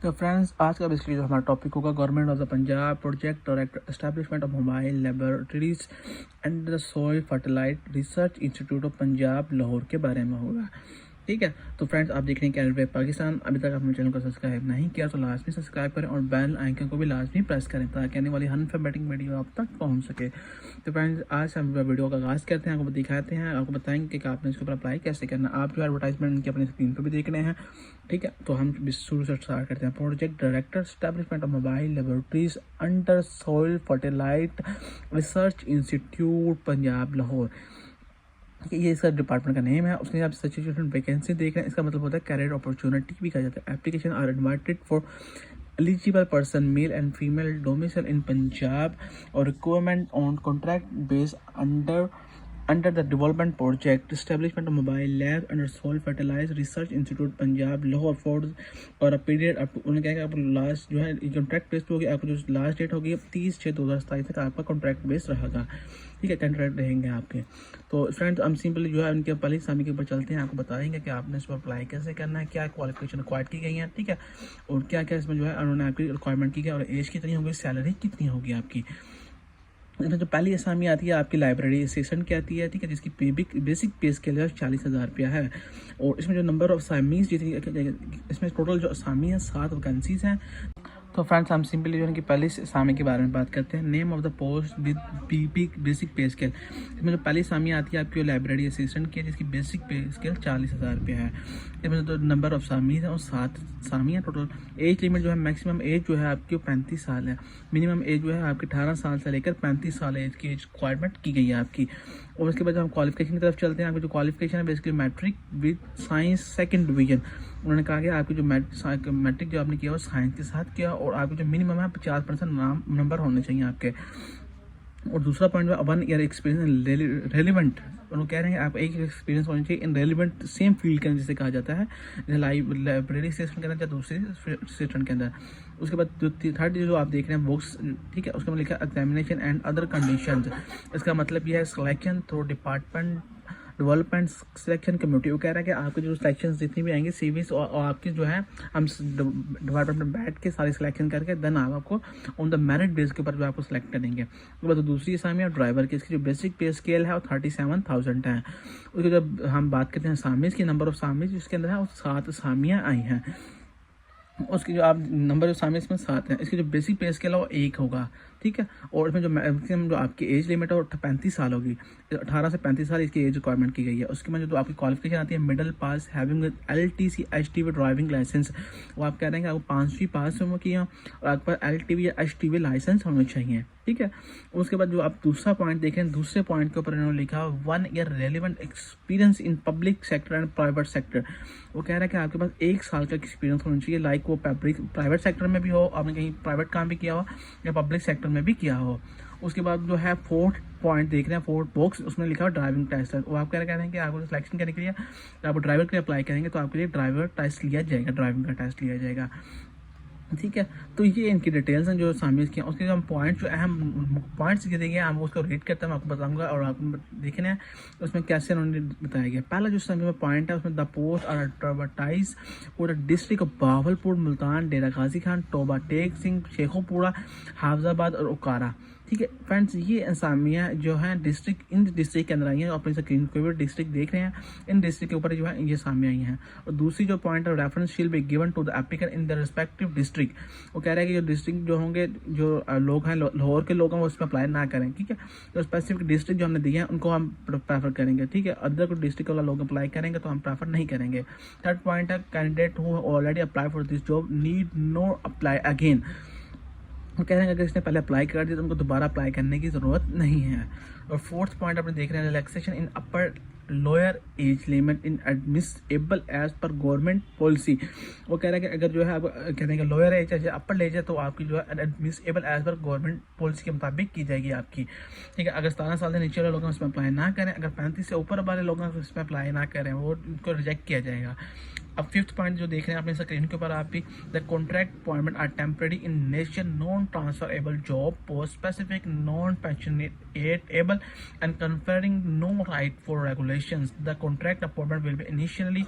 तो फ्रेंड्स, आज का बेसिकली जो हमारा टॉपिक होगा government of the Punjab project director establishment of mobile laboratories and the soil फर्टिलाइट research institute of Punjab Lahore के बारे में होगा। ठीक है, तो फ्रेंड्स आप देख रहे हैं कैलवे पाकिस्तान। अभी तक आपने चैनल को सब्सक्राइब नहीं किया तो लाजमी सब्सक्राइब करें और बेल आइकन को भी लाजमी प्रेस करें ताकि आने वाली हर इन्फॉर्मेटिव वीडियो आप तक पहुंच सके। तो फ्रेंड्स, आज हम वीडियो का आगाज़ करते हैं, आपको दिखाते हैं, आपको बताएंगे कि आपने इसके ऊपर अप्लाई कैसे करना। आप जो एडवर्टाइजमेंट इनकी अपनी स्क्रीन पर भी देख रहे हैं। ठीक है, तो हम शुरू से स्टार्ट करते हैं। Project director establishment of mobile laboratories under soil फर्टिलाइट research institute Punjab Lahore, ये इसका डिपार्टमेंट का नेम है। उसके आप सचिव वैकेंसी देख रहे हैं, इसका मतलब होता है कैरियर अपॉर्चुनिटी भी कहा जाता है। Application are invited for eligible person male and female domicile in Punjab और recruitment on contract base under the development project establishment of mobile lab under soil fertilize research institute Punjab Lahore for और period up उन्होंने कहा कि आप last जो है contract based होगी। आपको जो लास्ट डेट होगी 30/6/2027 तक आपका कॉन्ट्रैक्ट बेस्ड रहेगा। ठीक है, कॉन्ट्रैक्ट रहेंगे आपके। तो फ्रेंड्स, हम सिंपली जो है उनके पहले सामी के ऊपर चलते हैं, आपको बताएंगे कि आपने इस पर अप्लाई कैसे करना है, क्या क्वालिफिकेशन रिक्वायर्ड की गई है। ठीक है, और क्या क्या इसमें जो है उन्होंने आपकी रिक्वायरमेंट की है और एज कितनी होगी, सैलरी कितनी होगी आपकी। इसमें जो पहली असामी आती है आपकी लाइब्रेरी असिस्टेंट की आती है। ठीक है, जिसकी बेसिक पे स्केल है 40,000 रुपया है। और इसमें जो नंबर ऑफ असामीज जितनी इसमें टोटल जो असामी है 7 वैकेंसीज हैं। तो फ्रेंड्स, हम सिंपली जो है कि पहले सामी के बारे में बात करते हैं। Name of the post with basic पे स्केल, इसमें जो पहली सामी आती है आपकी लाइब्रेरी असिस्टेंट की है, जिसकी बेसिक पे स्केल 40,000 रुपया है। इसमें जो नंबर ऑफ सामी है वो 7 सामी है टोटल। एज लिमिट जो है मैक्सिमम एज जो है आपकी 35 साल है। मिनिमम एज जो है आपकी 18 साल से लेकर 35 साल एज की एज रिक्वायरमेंट की गई है आपकी। और उसके बाद हम क्वालिफिकेशन की तरफ चलते हैं। आपकी जो क्वालिफिकेशन है basically matric with science 2nd division. उन्होंने कहा कि आपकी जो मैट्रिक जो आपने किया वो साइंस के साथ किया और आपकी जो मिनिमम है 50% नंबर होने चाहिए आपके। और दूसरा पॉइंट है 1 ईयर एक्सपीरियंस रेलिवेंट। उन्होंने कह रहे हैं आप एक एक्सपीरियंस होना चाहिए इन रेलिवेंट सेम फील्ड के अंदर, जिसे कहा जाता है लाइब्रेरी सेशन के अंदर या दूसरे सेशन के अंदर। उसके बाद जो थर्ड जो आप देख रहे हैं बुक्स, ठीक है, उसके में लिखा एग्जामिनेशन एंड अदर कंडीशंस। इसका मतलब यह है selection through department development selection committee. वो कह रहा है कि आपके जो सिलेक्शन जितनी भी आएंगे सीवीज और आपके जो है हम डिपार्टमेंट में बैठ के सारी सिलेक्शन करके देन आपको ऑन द मेरिट बेस के ऊपर जो आपको सिलेक्ट करेंगे। उसके बाद दूसरी असामी है ड्राइवर की, इसकी जो बेसिक पे स्केल है वो 37,000 है। उसके जब हम बात करते हैं सामीज की, नंबर ऑफ सामीज इसके अंदर है वो 7 सामियाँ आई हैं। उसकी जो आप नंबर ऑफ सामी इसमें 7 हैं। इसकी जो बेसिक पे स्केल है वो 1 होगा। ठीक है, और इसमें जो मैक्सिमम जो आपकी एज लिमिट है वो 35 साल होगी। 18 से 35 साल इसकी एज रिक्वायरमेंट की गई है। उसके बाद जो आपकी क्वालिफिकेशन आती है middle pass having LTC HTV driving licence. वो आप कह रहे हैं कि आपको 5वीं पास होना चाहिए और आपके पास LTV या HTV लाइसेंस होना चाहिए। ठीक है, उसके बाद जो आप दूसरा पॉइंट देखें, दूसरे पॉइंट के ऊपर इन्होंने लिखा 1 year relevant experience in public sector and private sector. वो कह रहा है कि आपके पास 1 साल का एक्सपीरियंस होना चाहिए, लाइक वो प्राइवेट सेक्टर में भी हो, आपने कहीं प्राइवेट काम भी किया हो या पब्लिक सेक्टर में भी किया हो। उसके बाद जो है 4th पॉइंट देख रहे हैं, 4th बॉक्स, उसमें लिखा है ड्राइविंग टेस्ट। वो आप कह रहे हैं कि आपको सिलेक्शन करने के लिए आप ड्राइवर के लिए अप्लाई करेंगे तो आपके लिए ड्राइवर टेस्ट लिया जाएगा, ड्राइविंग का टेस्ट लिया जाएगा। ठीक है, तो ये इनकी डिटेल्स हैं जो शामिल किए। उसके हम पॉइंट जो अहम पॉइंट्स देंगे हम उसको रेट करते हैं, मैं आपको बताऊंगा और आप देखना है उसमें कैसे उन्होंने बताया गया। पहला जो समय में पॉइंट है उसमें द पोस्ट आर एडवर्टाइज पूरा डिस्ट्रिक्ट ऑफ बावलपुर, मुल्तान, डेरा गाजी खान, टोबा टेक सिंह, शेखोपुरा, हाफजाबाद और उकारा। ठीक है फ्रेंड्स, ये असामियाँ जो हैं डिस्ट्रिक्ट इन डिस्ट्रिक्ट के अंदर आई हैं। अपनी स्क्रीन कोई भी डिस्ट्रिक्ट देख रहे हैं, इन डिस्ट्रिक्ट के ऊपर जो है ये असामियाँ आई हैं। और दूसरी जो पॉइंट है reference shall be given to the applicant in the respective district. वो कह रहा है कि जो डिस्ट्रिक्ट जो होंगे, जो लोग हैं लाहौर के लोग हैं वो उसमें अप्लाई ना करें। ठीक है, तो स्पेसिफिक डिस्ट्रिक्ट जो हमने दिए हैं उनको हम प्रेफर करेंगे। ठीक है, अदर को डिस्ट्रिक्ट वाला लोग अप्लाई करेंगे तो हम प्रेफर नहीं करेंगे। थर्ड पॉइंट है candidate who already apply for this job need know apply again. वो कह रहे हैं अगर इसने पहले अप्लाई कर दिया तो उनको दोबारा अप्लाई करने की ज़रूरत नहीं है। और 4th पॉइंट अपने देख रहे हैं relaxation in upper lower age limit in admissible as per government policy. वो कह रहे हैं कि अगर जो है आप कह रहे हैं कि लोअर एज है अपर एज है तो आपकी जो है admissible as per government policy के मुताबिक की जाएगी आपकी। ठीक है, अगर 17 साल से नीचे वाले लोग उसमें अप्लाई ना करें, अगर 35 से ऊपर वाले लोग उसमें अप्लाई ना करें, वो उनको रिजेक्ट किया जाएगा। अब 5th पॉइंट जो देख रहे हैं अपने स्क्रीन के ऊपर आप भी, the contract appointment are temporary in nature, non transferable job post specific, non pensionable and conferring no right for regulations. The contract appointment will be initially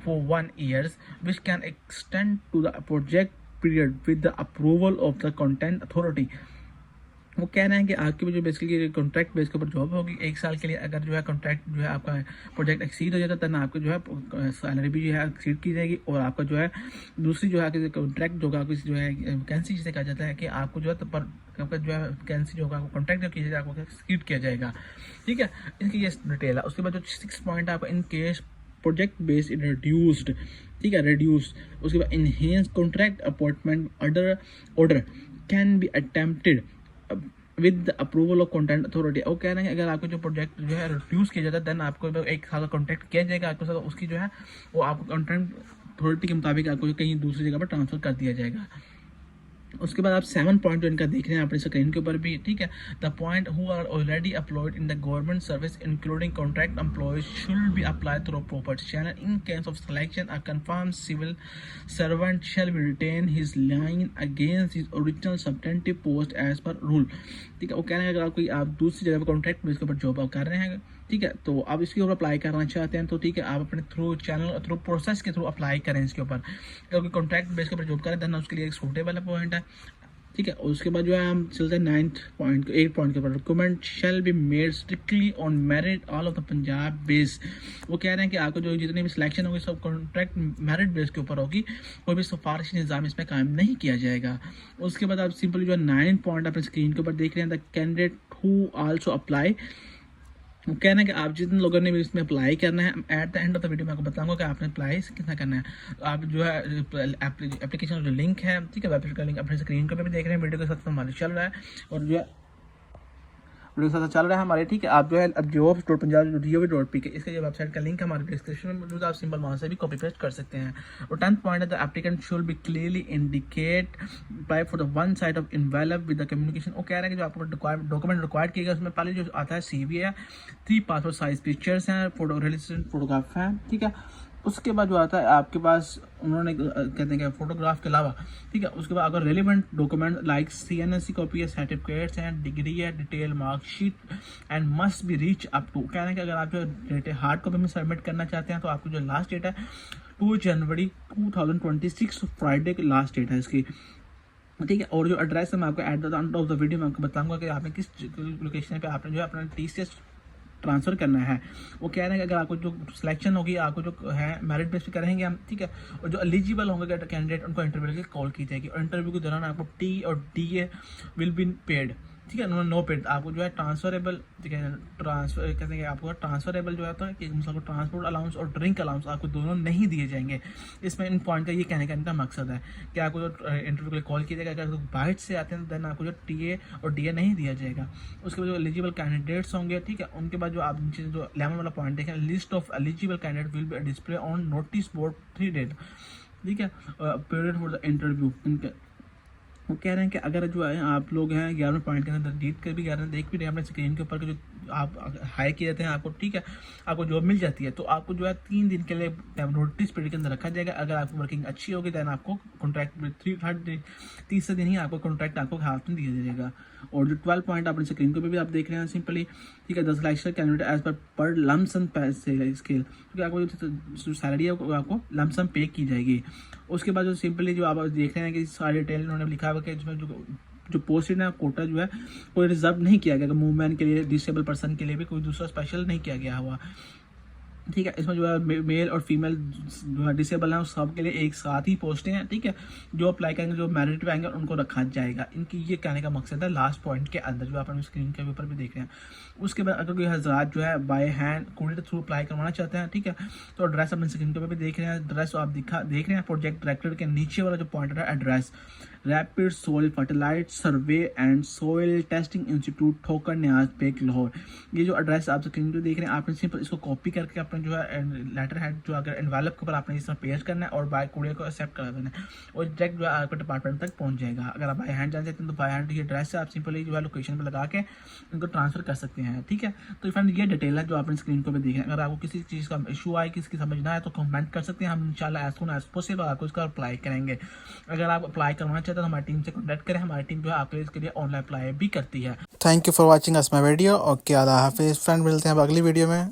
for 1 year, which can extend to the project period with the approval of the content authority. वो कह रहे हैं कि आपकी जो basically contract base के ऊपर job होगी 1 साल के लिए। अगर जो है कॉन्ट्रैक्ट जो है आपका प्रोजेक्ट एक्सीड हो जाता है, तब आपको जो है सैलरी भी जो है एक्सीड की जाएगी, और आपका जो है दूसरी जो है कॉन्ट्रैक्ट जो है जो है वैकेंसी जिसे कहा जाता है कि आपको जो है आपका जो है वैकेंसी जो होगा कॉन्ट्रैक्ट जो किया जाएगा आपको एक्सीड किया जाएगा। ठीक है, इनकी ये डिटेल है। उसके बाद जो 6 पॉइंट है आपका, in case project base in reduced, ठीक है, रिड्यूस्ड। उसके बाद enhance contract appointment order can be attempted with the approval of content authority. वो कह रहे हैं कि अगर आपको जो प्रोजेक्ट जो है रिड्यूस किया जाता है, देन आपको 1 साल का कॉन्ट्रैक्ट किया जाएगा आपके साथ, उसकी जो है वो आपको कंटेंट अथॉरिटी के मुताबिक आपको कहीं दूसरी जगह पर ट्रांसफर कर दिया जाएगा। उसके बाद आप 7 पॉइंट जो इनका देख रहे हैं अपने स्क्रीन के ऊपर भी, ठीक है। The point who are already employed in the government service including contract employees should be apply through proper channel. In case of selection a confirm civil servant shall be retain his line against his original substantive post as per rule. ठीक है, वो कह रहे हैं अगर आप दूसरी जगह पर कॉन्ट्रैक्ट बेस के ऊपर जॉब कर रहे हैं, ठीक है, तो आप इसके ऊपर अप्लाई करना चाहते हैं तो ठीक है, आप अपने थ्रू चैनल थ्रू प्रोसेस के थ्रू अप्लाई करें इसके ऊपर, क्योंकि कॉन्ट्रैक्ट बेस के ऊपर जॉब करें, देन उसके लिए एक सूटेबल पॉइंट है। ठीक है, उसके बाद जो है हम चलते हैं 9th पॉइंट 8 पॉइंट के ऊपर, recruitment shall be made strictly on merit all of the Punjab base. वो कह रहे हैं कि आपको जो जितनी भी सिलेक्शन होगी सब कॉन्ट्रैक्ट मेरिट बेस के ऊपर होगी, कोई भी सिफारिशी निज़ाम इसमें कायम नहीं किया जाएगा। उसके बाद आप सिंपली जो है 9 पॉइंट अपने स्क्रीन के ऊपर देख रहे हैं, the candidate who also apply. कहना है कि आप जिन लोगों ने भी इसमें अप्लाई करना है, at the end of the video मैं आपको बताऊंगा कि आपने अप्लाई कितना करना है। तो आप जो है एप्लीकेशन जो लिंक है, ठीक है, वेबसाइट का लिंक अपने स्क्रीन पर भी देख रहे हैं, वीडियो के साथ हमारे चल रहा है और जो है वीडियो के साथ चल रहा है हमारे, ठीक है। आप जो है अब jobs.punjab.gov.pk इसके जो वेबसाइट का लिंक हमारे डिस्क्रिप्शन में मौजूद है, आप सिंपल वहाँ से भी कॉपी पेस्ट कर सकते हैं। और 10th पॉइंट है, the applicant should be clearly indicate apply for the one side of envelope with the communication. वो कह रहे हैं कि जो आपको डॉक्यूमेंट रिक्वायर्ड किया गया उसमें पहले जो आता है CV है, 3 पासपोर्ट साइज पिक्चर्स हैं, फोटोग्राफ हैं, ठीक है। उसके बाद जो आता है आपके पास उन्होंने कहते हैं कि फोटोग्राफ के अलावा, ठीक है, उसके बाद अगर relevant document like CNSC copy है, सर्टिफिकेट्स हैं, डिग्री है, detail marksheet and must be reach up to. कहना है कि अगर आप जो डेट हार्ड कॉपी में सबमिट करना चाहते हैं तो आपको जो लास्ट डेट है 2 जनवरी 2026 फ्राइडे की लास्ट डेट है इसकी, ठीक है। और जो एड्रेस है मैं आपको at the end of the video में आपको बताऊंगा कि आपने किस लोकेशन पे आपने जो है अपना TCS ट्रांसफ़र करना है। वो कह रहे हैं कि अगर आपको जो सिलेक्शन होगी आपको जो है मेरिट बेस पे करेंगे हम, ठीक है। और जो एलिजिबल होंगे कैंडिडेट उनको इंटरव्यू के कॉल की जाएगी, और इंटरव्यू के दौरान आपको T और DA विल बी पेड, ठीक है, नो पेड। आपको जो है ट्रांसफरेबल, ठीक है, ट्रांसफर कहते हैं कि आपको ट्रांसफरेबल जो है तो कि मतलब ट्रांसपोर्ट अलाउंस और ड्रिंक अलाउंस आपको दोनों नहीं दिए जाएंगे। इसमें इन पॉइंट का ये कहने का इनका मकसद है कि आपको जो इंटरव्यू के लिए कॉल किया जाएगा, अगर बाहर से आते हैं तो देन आपको जो TA और DA नहीं दिया जाएगा। उसके बाद जो एलिजिबल कैंडिडेट्स होंगे, ठीक है, उनके बाद जो आप नीचे जो 11 वाला पॉइंट देखें, list of eligible candidate will be display on notice board 3 days, ठीक है, पीरियड फॉर द इंटरव्यू। इनके वो कह रहे हैं कि अगर जो है आप लोग हैं 11 पॉइंट के अंदर जीत कर भी 11 देख भी रहे हैं अपने स्क्रीन के ऊपर कि जो आप हाई किए जाते हैं आपको, ठीक है, आपको जॉब मिल जाती है तो आपको जो है 3 दिन के लिए नोटिस पीरियड के अंदर रखा जाएगा। अगर आपकी वर्किंग अच्छी होगी दैन आपको कॉन्ट्रैक्ट में 30 दिन ही आपको कॉन्ट्रैक्ट आपको हाथ में दिया जाएगा। और जो 12 पॉइंट अपने स्क्रीन के ऊपर भी आप देख रहे हैं सिंपली, ठीक है, 10 lakh candidate as per lump sum scale, क्योंकि आपको जो सैलरी है वो आपको लमसम पे की जाएगी। उसके बाद जो सिंपली जो आप देख रहे हैं कि सारी डिटेल उन्होंने लिखा हुआ कि इसमें जो पोस्टेड है कोटा जो है कोई रिजर्व नहीं किया गया, मूवमेंट के लिए, डिसेबल पर्सन के लिए भी कोई दूसरा स्पेशल नहीं किया गया हुआ, ठीक है। इसमें जो है मेल और फीमेल जो है डिसेबल हैं उस सब के लिए एक साथ ही पोस्टें हैं, ठीक है। जो अप्लाई करेंगे जो मेरिट पे आएंगे उनको रखा जाएगा। इनकी ये कहने का मकसद है लास्ट पॉइंट के अंदर जो आप अपनी स्क्रीन के ऊपर भी देख रहे हैं। उसके बाद अगर कोई हजरात जो है by hand courier through apply करवाना चाहते हैं, ठीक है, तो एड्रेस अपनी स्क्रीन के ऊपर भी देख रहे हैं। एड्रेस आप देख रहे हैं प्रोजेक्ट डायरेक्टर के नीचे वाला जो पॉइंट है address, rapid soil फर्टिलाइट survey and soil testing institute ठोकर न्याज पेक लाहौर। ये जो एड्रेस आप स्क्रीन पे देख रहे हैं आपने सिंपल इसको कॉपी करके अपने जो है लेटर हेड जो अगर एनवेलप के ऊपर आपने इस तरह पेस्ट करना है और बाय कुरियर को एक्सेप्ट करा देना है और डायरेक्ट जो है आपके डिपार्टमेंट तक पहुंच जाएगा। अगर आप बाय हैंड जाना चाहते हैं तो बाय हैंड ये एड्रेस से आप सिंपली जो है लोकेशन पर लगा के इनको ट्रांसफर कर सकते हैं, ठीक है। तो फ्रेंड ये डिटेल है जो आपने स्क्रीन को भी देख रहे हैं। अगर आपको किसी चीज़ का इशू आए, किसी समझना है तो कमेंट कर सकते हैं, हम इंशाल्लाह एज सून एज पॉसिबल आपको इसका अप्लाई करेंगे। अगर आप अप्लाई करवाना चाहते हैं तो हमारी टीम से कॉन्टैक्ट करें, हमारी टीम जो है आपके इसके लिए ऑनलाइन अप्लाई भी करती है। Thank you for watching us my video. Okay, अल्लाह हाफिज़ फ्रेंड, मिलते हैं अब अगली वीडियो में।